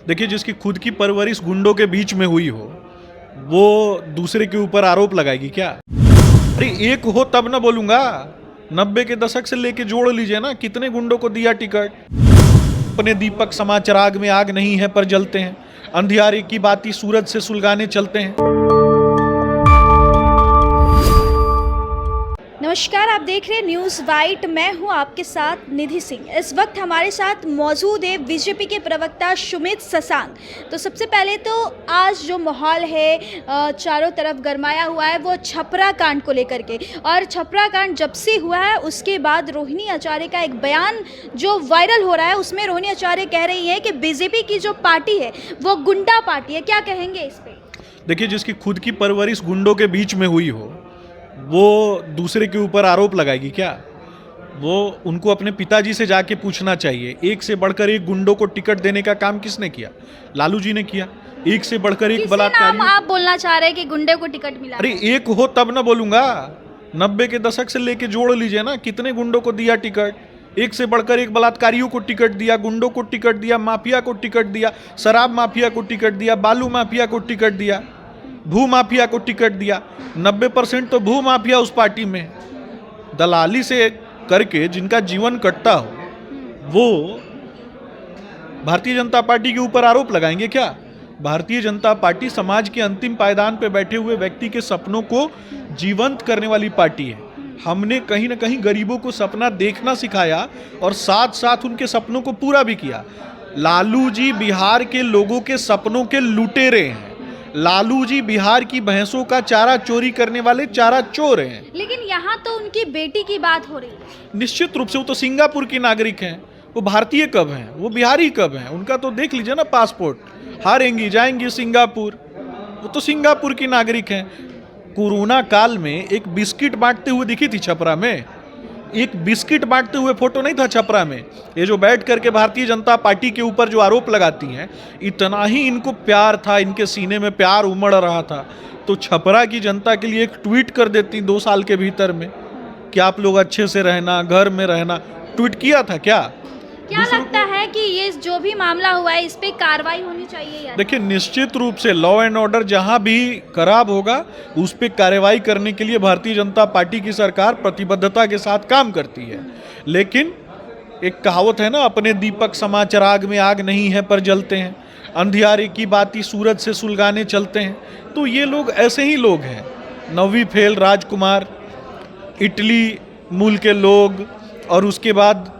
देखिए, जिसकी खुद की परवरिश गुंडों के बीच में हुई हो वो दूसरे के ऊपर आरोप लगाएगी क्या? अरे एक हो तब ना बोलूंगा। 90 के दशक से लेके जोड़ लीजिए ना, कितने गुंडों को दिया टिकट। अपने दीपक समा चिराग में आग नहीं है पर जलते हैं, अंधियारे की बाती सूरज से सुलगाने चलते हैं। नमस्कार, आप देख रहे हैं न्यूज़ वाइट। मैं हूं आपके साथ निधि सिंह। इस वक्त हमारे साथ मौजूद है बीजेपी के प्रवक्ता सुमित शशांक। तो सबसे पहले तो आज जो माहौल है चारों तरफ गरमाया हुआ है वो छपरा कांड को लेकर के, और छपरा कांड जब से हुआ है उसके बाद रोहिणी आचार्य का एक बयान जो वायरल हो रहा है, उसमें रोहिणी आचार्य कह रही है कि बीजेपी की जो पार्टी है वो गुंडा पार्टी है। क्या कहेंगे इस पर? देखिए, जिसकी खुद की परवरिश गुंडों के बीच में हुई हो वो दूसरे के ऊपर आरोप लगाएगी क्या? वो उनको अपने पिताजी से जाके पूछना चाहिए। एक से बढ़कर एक गुंडों को टिकट देने का काम किसने किया? लालू जी ने किया। एक से बढ़कर एक बलात्कारी। आप बोलना चाह रहे हैं कि गुंडे को टिकट मिला? अरे एक हो तब ना बोलूंगा। 90 के दशक से लेके जोड़ लीजिए ना, कितने गुंडों को दिया टिकट। एक से बढ़कर एक बलात्कारियों को टिकट दिया, गुंडों को टिकट दिया, माफिया को टिकट दिया, शराब माफिया को टिकट दिया, बालू माफिया को टिकट दिया, भू माफिया को टिकट दिया। 90% तो भू माफिया उस पार्टी में दलाली से करके जिनका जीवन कटता हो वो भारतीय जनता पार्टी के ऊपर आरोप लगाएंगे क्या? भारतीय जनता पार्टी समाज के अंतिम पायदान पे बैठे हुए व्यक्ति के सपनों को जीवंत करने वाली पार्टी है। हमने कहीं ना कहीं गरीबों को सपना देखना सिखाया और साथ साथ उनके सपनों को पूरा भी किया। लालू जी बिहार के लोगों के सपनों के लुटेरे हैं। लालू जी बिहार की भैंसों का चारा चोरी करने वाले चारा चोर हैं। लेकिन यहाँ तो उनकी बेटी की बात हो रही है। निश्चित रूप से वो तो सिंगापुर की नागरिक हैं। वो भारतीय कब हैं? वो बिहारी कब हैं? उनका तो देख लीजिए ना पासपोर्ट। हारेंगी जाएंगी सिंगापुर। वो तो सिंगापुर की नागरिक हैं। कोरोना काल में एक बिस्किट बांटते हुए दिखी थी छपरा में। एक बिस्किट बांटते हुए फोटो नहीं था छपरा में। ये जो बैठ करके भारतीय जनता पार्टी के ऊपर जो आरोप लगाती हैं, इतना ही इनको प्यार था, इनके सीने में प्यार उमड़ रहा था तो छपरा की जनता के लिए एक ट्वीट कर देती 2 साल के भीतर में कि आप लोग अच्छे से रहना, घर में रहना। ट्वीट किया था क्या? क्या लगता है कि ये जो भी मामला हुआ है इस पे कार्रवाई होनी चाहिए यार? देखिए, निश्चित रूप से लॉ एंड ऑर्डर जहां भी खराब होगा उस पे कार्रवाई करने के लिए भारतीय जनता पार्टी की सरकार प्रतिबद्धता के साथ काम करती है। लेकिन एक कहावत है ना, अपने दीपक समा चिराग में आग नहीं है पर जलते हैं, अंधियारे की बाती सूरज से सुलगाने चलते हैं। तो ये लोग ऐसे ही लोग हैं। 9वीं फेल राजकुमार, इटली मूल के लोग, और उसके बाद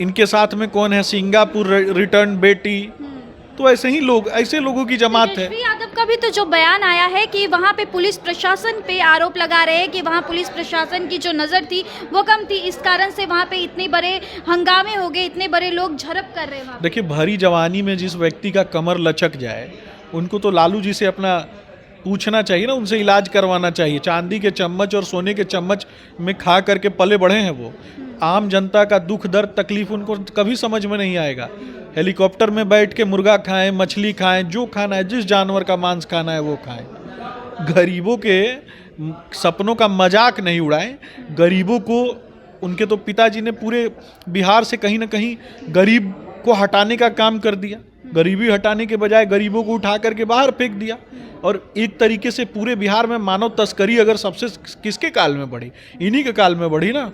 इनके साथ में कौन है? सिंगापुर रिटर्न बेटी। तो ऐसे ही लोग, ऐसे लोगों की जमात है। तेजस्वी यादव का भी तो जो बयान आया है कि वहाँ पे पुलिस प्रशासन पे आरोप लगा रहे हैं कि वहाँ पुलिस प्रशासन की जो नज़र थी वो कम थी, इस कारण से वहाँ पे इतने बड़े हंगामे हो गए, इतने बड़े लोग झड़प कर रहे हैं। देखिए, भरी जवानी में जिस व्यक्ति का कमर लचक जाए उनको तो लालू जी से अपना पूछना चाहिए ना, उनसे इलाज करवाना चाहिए। चांदी के चम्मच और सोने के चम्मच में खा करके पले बढ़े हैं वो। आम जनता का दुख दर्द तकलीफ उनको कभी समझ में नहीं आएगा। हेलीकॉप्टर में बैठ के मुर्गा खाएं, मछली खाएं, जो खाना है, जिस जानवर का मांस खाना है वो खाएं। गरीबों के सपनों का मजाक नहीं उड़ाएं। गरीबों को, उनके तो पिताजी ने पूरे बिहार से कहीं ना कहीं गरीब को हटाने का काम कर दिया। गरीबी हटाने के बजाय गरीबों को उठा करके बाहर फेंक दिया। और एक तरीके से पूरे बिहार में मानव तस्करी अगर सबसे किसके काल में बढ़ी? इन्हीं के काल में बढ़ी ना।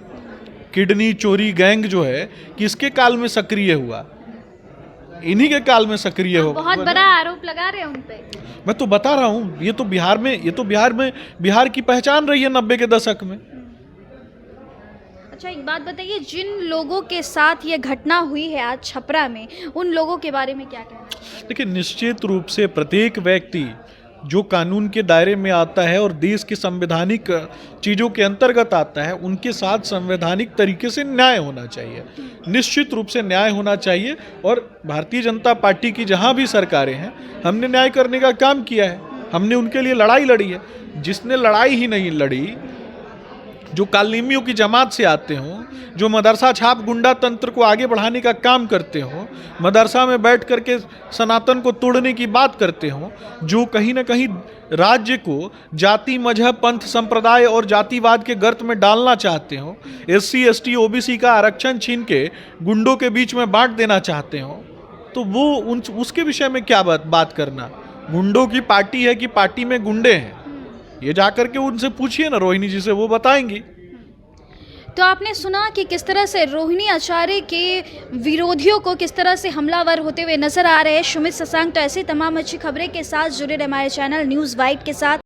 किडनी चोरी गैंग जो है किसके काल में सक्रिय हुआ? इन्हीं के काल में सक्रिय हो। बहुत बड़ा आरोप लगा रहे हैं उन पे। मैं तो बता रहा हूँ, ये तो बिहार में बिहार की पहचान रही है 90 के दशक में। अच्छा, एक बात बताइए, जिन लोगों के साथ ये घटना हुई है आज छपरा में, उन लोगों के बारे में क्या कहना है? देखिए, निश्चित रूप से प्रत्येक व्यक्ति जो कानून के दायरे में आता है और देश के संवैधानिक चीज़ों के अंतर्गत आता है, उनके साथ संवैधानिक तरीके से न्याय होना चाहिए। निश्चित रूप से न्याय होना चाहिए। और भारतीय जनता पार्टी की जहाँ भी सरकारें हैं, हमने न्याय करने का काम किया है। हमने उनके लिए लड़ाई लड़ी है। जिसने लड़ाई ही नहीं लड़ी, जो कालीमियों की जमात से आते हों, जो मदरसा छाप गुंडा तंत्र को आगे बढ़ाने का काम करते हों, मदरसा में बैठ करके सनातन को तोड़ने की बात करते हों, जो कहीं ना कहीं राज्य को जाति, मजहब, पंथ, संप्रदाय और जातिवाद के गर्त में डालना चाहते हों, SC ST OBC का आरक्षण छीन के गुंडों के बीच में बांट देना चाहते हों, तो वो उसके विषय में क्या बात करना। गुंडों की पार्टी है कि पार्टी में गुंडे हैं, ये जाकर के उनसे पूछिए ना, रोहिणी जी से, वो बताएंगी। तो आपने सुना कि किस तरह से रोहिणी आचार्य के विरोधियों को किस तरह से हमलावर होते हुए नजर आ रहे हैं सुमित शशांक। तो ऐसी तमाम अच्छी खबरें के साथ जुड़े रहे हमारे चैनल न्यूज़ वाइट के साथ।